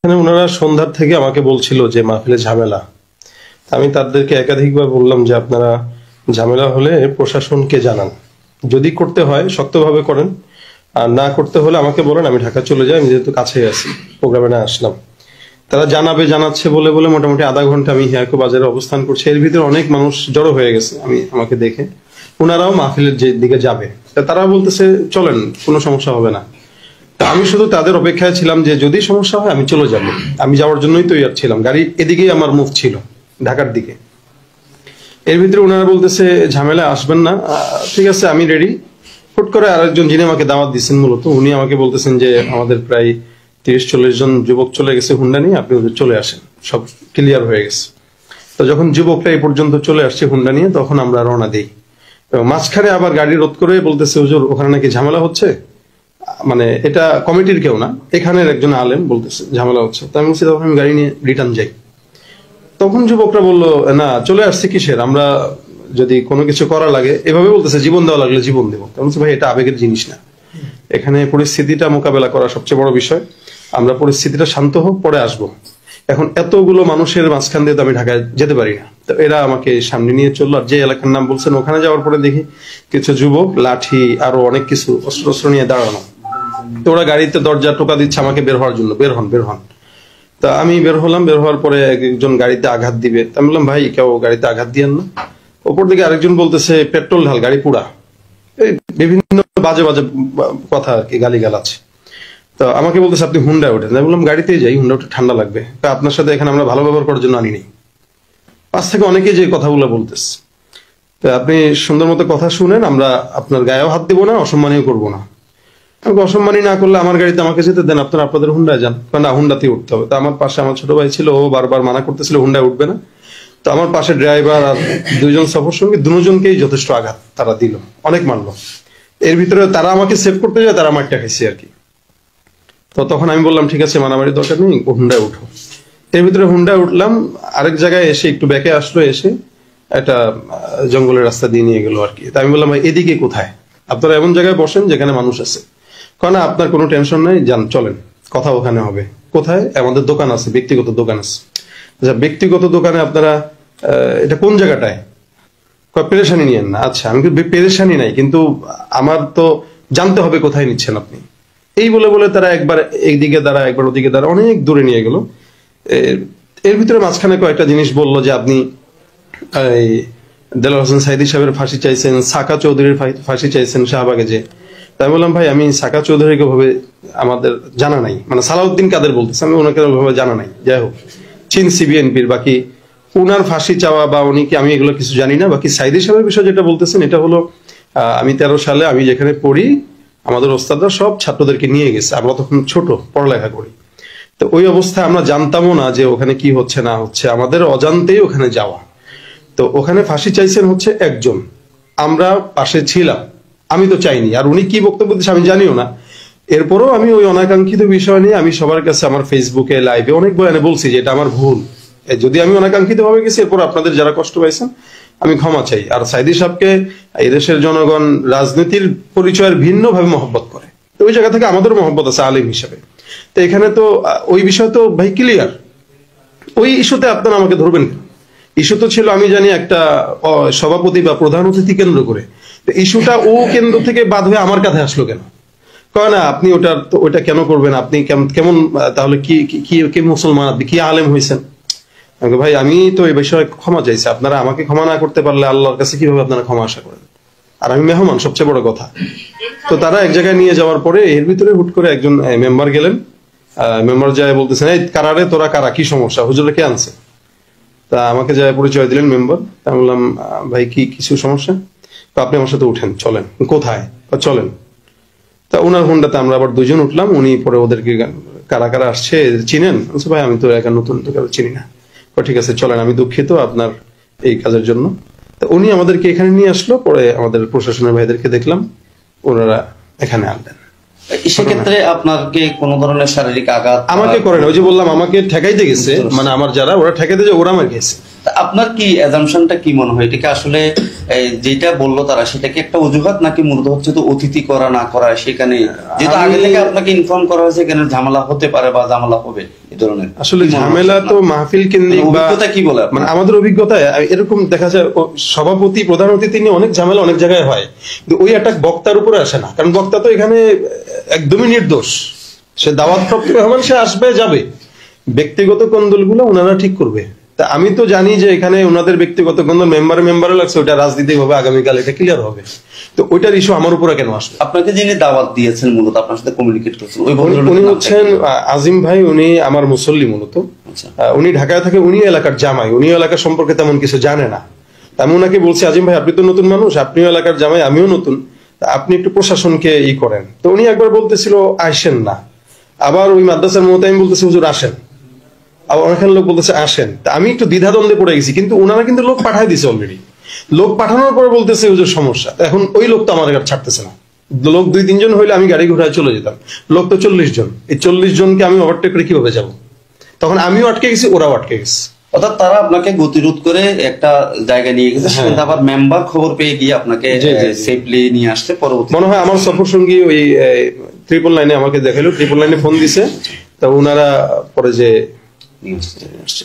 এখানে ওনারা সন্ধ্যার থেকে আমাকে বলছিল যে মাহফিলে ঝামেলা। আমি তাদেরকে একাধিকবার বললাম যে আপনারা ঝামেলা হলে প্রশাসনকে জানান, যদি করতে হয় শক্তভাবে করেন, আর না করতে হলে আমাকে বলেন, আমি ঢাকা চলে যাই, আমি যেহেতু কাছেই আছি, প্রোগ্রামে না আসলাম। তারা জানাচ্ছে বলে বলে মোটামুটি আধা ঘন্টা আমি হিয়াকো বাজারে অবস্থান করছি। এর ভিতরে অনেক মানুষ জড়ো হয়ে গেছে আমাকে দেখে, ওনারাও মাহফিলের যে দিকে যাবে, তারা বলতেছে চলেন, কোনো সমস্যা হবে না। তা আমি শুধু তাদের অপেক্ষায় ছিলাম যে যদি সমস্যা হয় আমি চলে যাব, আমি যাওয়ার জন্যই তৈরি ছিলাম। গাড়ি এদিকেই আমার মুভ ছিল, ঢাকার দিকে। এর ভিতরে ওনারা বলতেছে ঝামেলা আসবেন না, ঠিক আছে আমি রেডি। হুট করে আরেকজন যিনি আমাকে দাওয়াত দিচ্ছেন মূলত, উনি আমাকে বলতেছেন যে আমাদের প্রায় 30-40 জন যুবক চলে গেছে হুন্ডা নিয়ে, আপনি ওদের চলে আসেন, সব ক্লিয়ার হয়ে গেছে। তো যখন যুবকরা এই পর্যন্ত চলে আসছে হুন্ডা নিয়ে, তখন আমরা রওনা দিই। মাঝখানে আবার গাড়ি রোধ করে বলতেছে হুজুর ওখানে নাকি ঝামেলা হচ্ছে, মানে এটা কমিটির কেউ না, এখানের একজন আলেম বলতেছে ঝামেলা হচ্ছে। তো আমি বলছি তখন আমি গাড়ি নিয়ে রিটার্ন যাই। তখন যুবকরা বললো না চলে আসছে কিসের, আমরা যদি কোনো কিছু করা লাগে, এভাবে বলতেছে জীবন দেওয়া লাগলে জীবন দেবো। আমি বলছি ভাই এটা আবেগের জিনিস না, এখানে পরিস্থিতিটা মোকাবেলা করা সবচেয়ে বড় বিষয়। আমরা পরিস্থিতিটা শান্ত হোক, পরে আসবো। এখন এতগুলো মানুষের মাঝখান দিয়ে তো আমি ঢাকায় যেতে পারি না। তো এরা আমাকে সামনে নিয়ে চললো, আর যে এলাকার নাম বলছেন ওখানে যাওয়ার পরে দেখি কিছু যুবক লাঠি আরো অনেক কিছু অস্ত্র নিয়ে দাঁড়ানো। তো ওরা গাড়িতে দরজা টোকা দিচ্ছে আমাকে বের হওয়ার জন্য, বের হন। তা আমি বের হলাম, বের হওয়ার পরে একজন গাড়িতে আঘাত দিবে। আমি বললাম ভাই কেউ গাড়িতে আঘাত দিয়েন না। ওপর দিকে আরেকজন বলতেছে পেট্রোল ঢাল, গাড়ি পুরা, এই বিভিন্ন বাজে কথা আর কি, গালিগালাজ। তো আমাকে বলতেছে আপনি হুন্ডায় ওঠেন। আমি বললাম গাড়িতেই যাই, হুন্ডা উঠে ঠান্ডা লাগবে, আপনার সাথে এখানে আমরা ভালো ব্যবহার করার জন্য আনি নেই। পাশ থেকে অনেকেই যে কথাগুলো বলতেছে, তো আপনি সুন্দর মতো কথা শুনেন, আমরা আপনার গায়েও হাত দিব না, অসম্মানীয় করবো না। আমাকে অসম্মানী না করলে আমার গাড়িতে আমাকে যেতে দেন, আপনারা আপনাদের হুন্ডায় যান। না হুন্ডাতেই উঠতে হবে। তো আমার পাশে আমার ছোট ভাই ছিল, ও বারবার মানা করতেছিল হুন্ডায় উঠবে না। তো আমার পাশে ড্রাইভার আর দুইজন সফর সঙ্গী, দুজনকেই যথেষ্ট আঘাত তারা দিল, অনেক মারলো। এর ভিতরে তারা আমাকে সেভ করতে যায়, তারা মারটা খাইছে আর কি। তো তখন আমি বললাম ঠিক আছে মারামারি দরকার নেই, হুন্ডায় উঠো। এর ভিতরে হুন্ডায় উঠলাম, আরেক জায়গায় এসে একটু ব্যাকে আসলো, এসে একটা জঙ্গলের রাস্তা দিয়ে নিয়ে গেলো আর কি। তা আমি বললাম এদিকে কোথায়, আপনারা এমন জায়গায় বসেন যেখানে মানুষ আছে। কারণ আপনার কোনো টেনশন নাই, যান চলেন, কথা ওখানে হবে। কোথায়? আমাদের দোকান আছে, ব্যক্তিগত দোকান আছে। আচ্ছা ব্যক্তিগত দোকানে আপনারা এটা কোন জায়গাটায়? পেরেশানি নিয়েন না। আচ্ছা আমি পেরেশানি নাই, কিন্তু আমার তো জানতে হবে কোথায় নিচ্ছেন আপনি। এই বলে বলে তারা একবার এইদিকে দাঁড়া, একবার ওদিকে দাঁড়া, অনেক দূরে নিয়ে গেল। এর ভিতরে মাঝখানে কয়েকটা জিনিস বললো যে আপনি এই দেলোয়ার হোসেন সাইদি সাহেবের ফাঁসি চাইছেন, সাকা চৌধুরীর ফাঁসি চাইছেন শাহবাগে যে। তাই বললাম ভাই আমি সাকা চৌধুরীকে ভাবে আমাদের জানা নাই, মানে সালাউদ্দিন কাদের বলতেছে, আমি ওনাকে ভাবে জানা নাই। যাই হোক চিনছি বিএনপির, বাকি উনার ফাঁসি চাওয়া বা উনি কি, আমি এগুলো কিছু জানি না। বাকি সাইদি সাহেবের বিষয় যেটা বলতেছেন, এটা হলো আমি 13 সালে আমি যেখানে পড়ি, আমাদের ওস্তাদরা সব ছাত্রদেরকে নিয়ে গেছে, আমরা তখন ছোট পড়ালেখা করি। তো ওই অবস্থায় আমরা জানতামও না যে ওখানে কি হচ্ছে না হচ্ছে, আমাদের অজান্তেই ওখানে যাওয়া। তো ওখানে ফাঁসি চাইছেন হচ্ছে একজন, আমরা পাশে ছিলাম, আমি তো চাইনি। আর উনি কি বক্তব্য দিচ্ছে আমি জানিও না। এরপরও আমি ওই অনাকাঙ্ক্ষিত বিষয় নিয়ে আমি সবার কাছে আমার ফেসবুকে লাইভে অনেক বয়ানে বলছি যে এটা আমার ভুল, যদি আমি অনাকাঙ্ক্ষিত ভাবে গেছি, এরপর আপনাদের যারা কষ্ট পাইছেন আমি ক্ষমা চাই। আর সাইদি সাহেবকে এদেশের জনগণ রাজনীতির পরিচয়ের ভিন্ন ভাবে মহব্বত করে, তো ওই জায়গা থেকে আমাদের মহব্বত আছে আলিম হিসাবে। তো এখানে তো ওই বিষয় তো ভাই ক্লিয়ার। ওই ইস্যুতে আপনারা আমাকে ধরবেন কেন? ইস্যু তো ছিল আমি জানি একটা সভাপতি বা প্রধান অতিথি কেন্দ্র করে। তো ইস্যুটা ও কেন্দ্র থেকে বাদ হয়ে আমার কাছে আসলো কেন? কয় না আপনি ওটা কেন করবেন, আপনি কেমন তাহলে কি মুসলমান, আপনি কি আলেম হয়েছেন? ভাই আমি তো এই বিষয়ে ক্ষমা চাইছি, আপনারা আমাকে ক্ষমা না করতে পারলে আল্লাহর কাছে কিভাবে আপনারা ক্ষমা আশা করেন? আর আমি মেহমান, সবচেয়ে বড় কথা। তো তারা এক জায়গায় নিয়ে যাওয়ার পরে এর ভিতরে হুট করে একজন মেম্বার গেলেন, মেম্বার যায় বলতেছেন এই কারারে তোরা কারা, কি সমস্যা, হুজুরে কে আনছে? তা আমাকে যায় পরিচয় দিলেন মেম্বার। তা বললাম ভাই কি কিছু সমস্যা? তো আপনি আমার সাথে উঠেন, চলেন। কোথায়? চলেন। তা ওনার হুন্ডাতে আমরা আবার দুজন উঠলাম। উনি পরে ওদেরকে কারা কারা আসছে চিনেন? ভাই আমি তো একা নতুন, তো চিনি না। ঠিক আছে চলেন, আমি দুঃখিত আপনার এই কাজের জন্য। তো উনি আমাদেরকে এখানে নিয়ে আসলো, পরে আমাদের প্রশাসনের ভাইদেরকে দেখলাম, ওনারা এখানে আনলেন। সেক্ষেত্রে আপনাকে কোন ধরনের শারীরিক আঘাত আমাকে করেন, ওই যে বললাম আমাকে ঠেকাইতে গেছে, মানে আমার যারা ওরা ঠেকাইতে যে ওরা আমার গেছে। তা আপনার কি অ্যাজাম্পশনটা কি মনে হয়, এটাকে আসলে যেটা বললো তারা সেটা কি একটা অজুহাত, নাকি মূলত হচ্ছে তো অতিথি করা না করা, সেখানে যেহেতু আগে থেকে আপনাকে ইনফর্ম করা হয়েছে এখানে ঝামেলা হতে পারে বা ঝামেলা হবে এই ধরনের? আসলে ঝামেলা তো মাহফিল কেন্দ্রিক বা অভিজ্ঞতা কি বলে আপনার? মানে আমাদের অভিজ্ঞতায় এরকম দেখা যায় সভাপতি প্রধান অতিথি নিয়ে অনেক ঝামেলা অনেক জায়গায় হয়, কিন্তু ওই একটা বক্তার উপরে আসে না, কারণ বক্তা তো এখানে একদমই নির্দোষ, সে দাওয়াতপ্রাপ্ত মেহমান, সে আসবে যাবে, ব্যক্তিগত কোন্দলগুলো ওনারা ঠিক করবে। তা আমি তো জানি যে এখানে ওনাদের ব্যক্তিগত কোন্দল মেম্বারে লাগছে, ওটা রাজনীতি হবে, আগামীকাল এটা ক্লিয়ার হবে, তো ওইটার ইস্যু আমার উপরে কেন আসবে? আপনাকে যিনি দাওয়াত দিয়েছেন মূলত আপনার সাথে কমিউনিকেট করছেন ওই ভদ্রলোকের উনি নামটা হচ্ছেন কি? আজিম ভাই, উনি আমার মুসল্লি মূলত। আচ্ছা। উনি ঢাকায় থাকে, উনি এলাকার জামাই, উনি এলাকার সম্পর্কে তেমন কিছু জানে না। তা আমি ওনাকে বলছি, আজিম ভাই আপনি তো নতুন মানুষ, আপনিও এলাকার জামাই, আমিও নতুন, তা আপনি একটু প্রশাসনকে করেন। তো উনি একবার বলতেছিল আসেন না, আবার ওই মাদ্রাসার মতো আমি বলতেছি হুজুর আসেন, আবার অনেকখানে লোক বলতেছে আসেন। তা আমি একটু দ্বিধাদ্বন্দ্বে পড়ে গেছি, কিন্তু ওনারা কিন্তু লোক পাঠায় দিছে অলরেডি, লোক পাঠানোর পরে বলতেছে হুজুর সমস্যা। এখন ওই লোক তো আমার কাছে ছাড়তেছে না, লোক 2-3 জন হইলে আমি গাড়ি ঘোড়ায় চলে যেতাম, লোক তো 40 জন, এই 40 জনকে আমি ওভারটেক করে কিভাবে যাব? তখন আমিও আটকে গেছি, ওরাও আটকে গেছে। অর্থাৎ তারা আপনাকে গতিরোধ করে একটা জায়গায় নিয়ে গেছে, সেখানে আবার মেম্বার খবর পেয়ে গিয়ে আপনাকে সেফলি নিয়ে আসতে পরবর্তী মনে হয় আমার সফর সঙ্গী ওই 999 আমাকে দেখালো, 999 ফোন দিছে, তা ওনারা পরে যে নিয়ে আসছে।